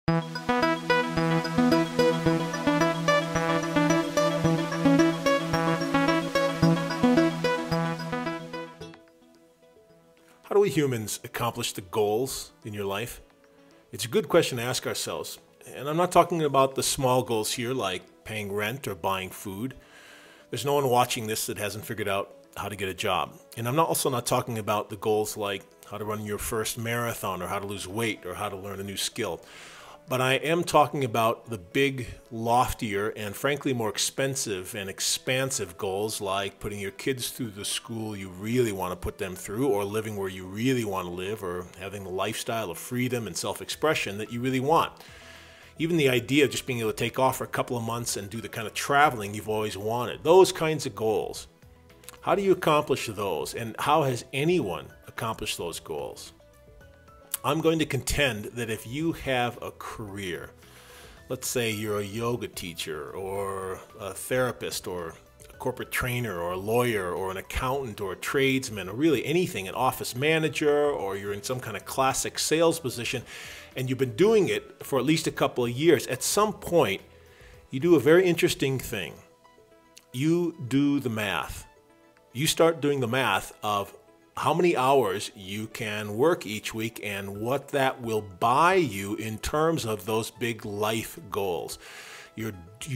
How do we humans accomplish the goals in your life? It's a good question to ask ourselves. And I'm not talking about the small goals here like paying rent or buying food. There's no one watching this that hasn't figured out how to get a job. And I'm also not talking about the goals like how to run your first marathon or how to lose weight or how to learn a new skill. But I am talking about the big, loftier, and frankly more expensive and expansive goals like putting your kids through the school you really want to put them through, or living where you really want to live, or having the lifestyle of freedom and self-expression that you really want. Even the idea of just being able to take off for a couple of months and do the kind of traveling you've always wanted. Those kinds of goals. How do you accomplish those? And how has anyone accomplished those goals? I'm going to contend that if you have a career, let's say you're a yoga teacher or a therapist or a corporate trainer or a lawyer or an accountant or a tradesman or really anything, an office manager, or you're in some kind of classic sales position and you've been doing it for at least a couple of years, at some point you do a very interesting thing. You do the math. You start doing the math of how many hours you can work each week and what that will buy you in terms of those big life goals. You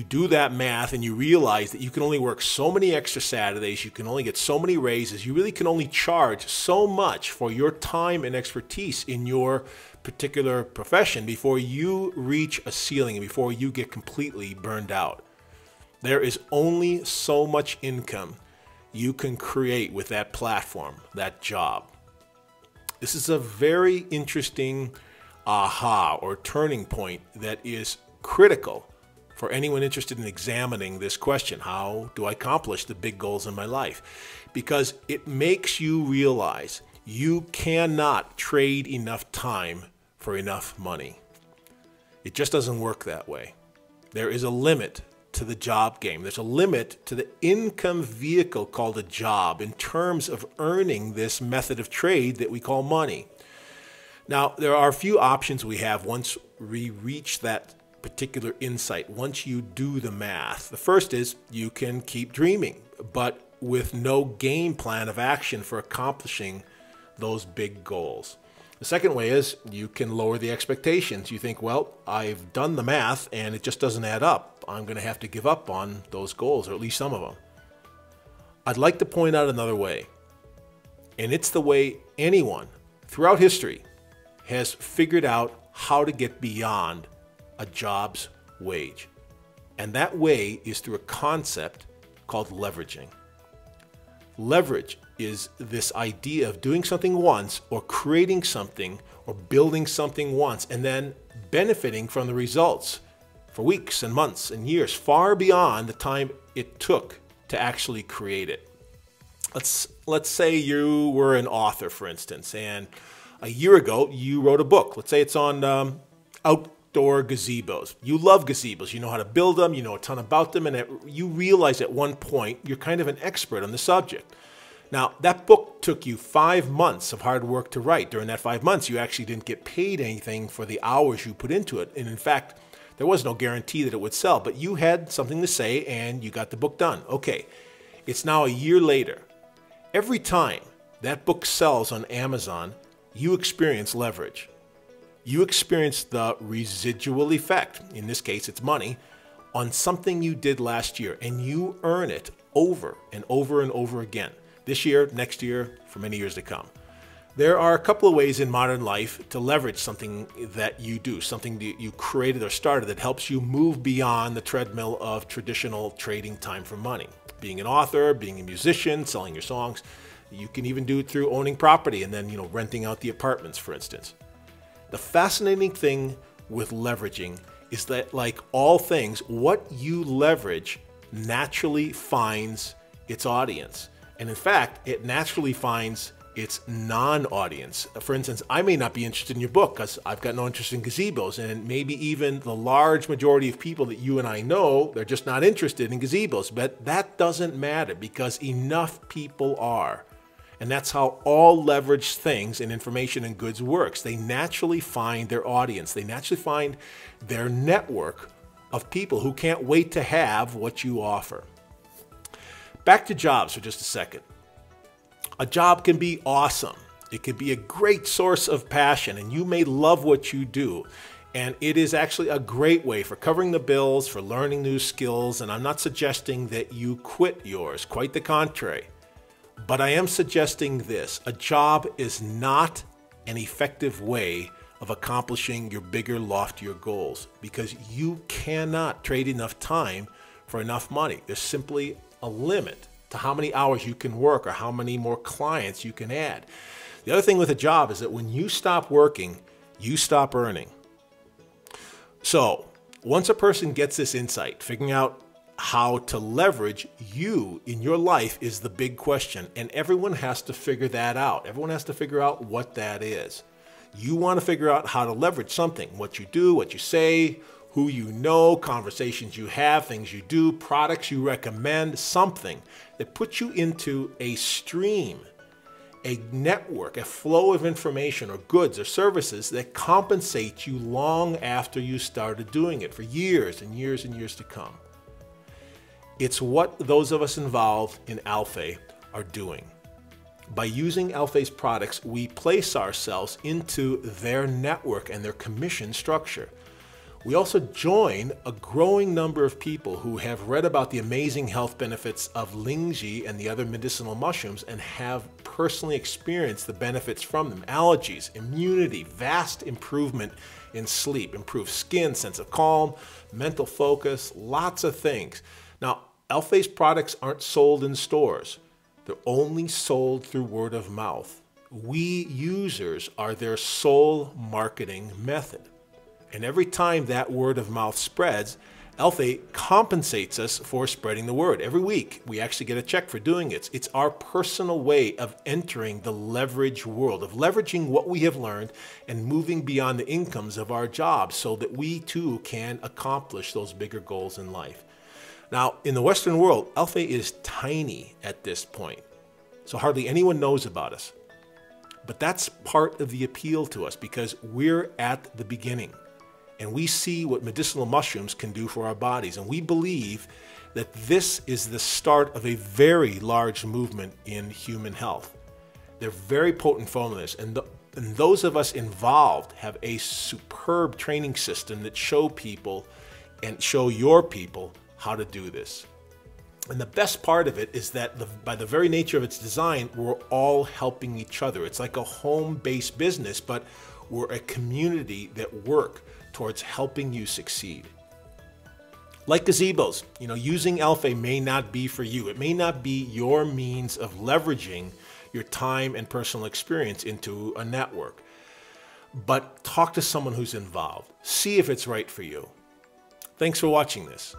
do that math and you realize that you can only work so many extra Saturdays, you can only get so many raises, you really can only charge so much for your time and expertise in your particular profession before you reach a ceiling and before you get completely burned out. There is only so much income you can create with that platform, that job. This is a very interesting aha or turning point that is critical for anyone interested in examining this question. How do I accomplish the big goals in my life? Because it makes you realize you cannot trade enough time for enough money. It just doesn't work that way. There is a limit to the job game. There's a limit to the income vehicle called a job in terms of earning this method of trade that we call money. Now, there are a few options we have once we reach that particular insight, once you do the math. The first is you can keep dreaming, but with no game plan of action for accomplishing those big goals. The second way is you can lower the expectations. You think, well, I've done the math and it just doesn't add up. I'm going to have to give up on those goals, or at least some of them. I'd like to point out another way, and it's the way anyone throughout history has figured out how to get beyond a job's wage. And that way is through a concept called leveraging. Leverage is this idea of doing something once or creating something or building something once and then benefiting from the results for weeks and months and years, far beyond the time it took to actually create it. Let's say you were an author, for instance, and a year ago you wrote a book. Let's say it's on outdoor gazebos. You love gazebos. You know how to build them. You know a ton about them. And you realize at one point you're kind of an expert on the subject. Now, that book took you 5 months of hard work to write. During that 5 months, you actually didn't get paid anything for the hours you put into it. And in fact, there was no guarantee that it would sell, but you had something to say and you got the book done. Okay, it's now a year later. Every time that book sells on Amazon, you experience leverage. You experience the residual effect, in this case it's money, on something you did last year, and you earn it over and over and over again. This year, next year, for many years to come. There are a couple of ways in modern life to leverage something that you do, something that you created or started that helps you move beyond the treadmill of traditional trading time for money. Being an author, being a musician, selling your songs. You can even do it through owning property and then, renting out the apartments, for instance. The fascinating thing with leveraging is that, like all things, what you leverage naturally finds its audience. And in fact, it naturally finds its non-audience. For instance, I may not be interested in your book because I've got no interest in gazebos, and maybe even the large majority of people that you and I know, they're just not interested in gazebos. But that doesn't matter because enough people are. And that's how all leveraged things in information and goods works. They naturally find their audience. They naturally find their network of people who can't wait to have what you offer. Back to jobs for just a second. A job can be awesome. It can be a great source of passion, and you may love what you do. And it is actually a great way for covering the bills, for learning new skills, and I'm not suggesting that you quit yours, quite the contrary. But I am suggesting this: a job is not an effective way of accomplishing your bigger, loftier goals, because you cannot trade enough time for enough money. There's simply a limit to how many hours you can work or how many more clients you can add. The other thing with a job is that when you stop working, you stop earning. So once a person gets this insight, figuring out how to leverage you in your life is the big question. And everyone has to figure that out. Everyone has to figure out what that is. You want to figure out how to leverage something, what you do, what you say, who you know, conversations you have, things you do, products you recommend, something that puts you into a stream, a network, a flow of information or goods or services that compensate you long after you started doing it, for years and years and years to come. It's what those of us involved in Alfei are doing. By using Alfei's products, we place ourselves into their network and their commission structure. We also join a growing number of people who have read about the amazing health benefits of Lingji and the other medicinal mushrooms and have personally experienced the benefits from them. Allergies, immunity, vast improvement in sleep, improved skin, sense of calm, mental focus, lots of things. Now, Alfei's products aren't sold in stores. They're only sold through word of mouth. We users are their sole marketing method. And every time that word of mouth spreads, Alfei compensates us for spreading the word. Every week, we actually get a check for doing it. It's our personal way of entering the leverage world, of leveraging what we have learned and moving beyond the incomes of our jobs so that we too can accomplish those bigger goals in life. Now, in the Western world, Alfei is tiny at this point, so hardly anyone knows about us. But that's part of the appeal to us because we're at the beginning. And we see what medicinal mushrooms can do for our bodies. And we believe that this is the start of a very large movement in human health. They're very potent formulas. And those of us involved have a superb training system that show people and show your people how to do this. And the best part of it is that by the very nature of its design, we're all helping each other. It's like a home-based business, but we're a community that work towards helping you succeed. Like gazebos, using Alfei may not be for you. It may not be your means of leveraging your time and personal experience into a network. But talk to someone who's involved. See if it's right for you. Thanks for watching this.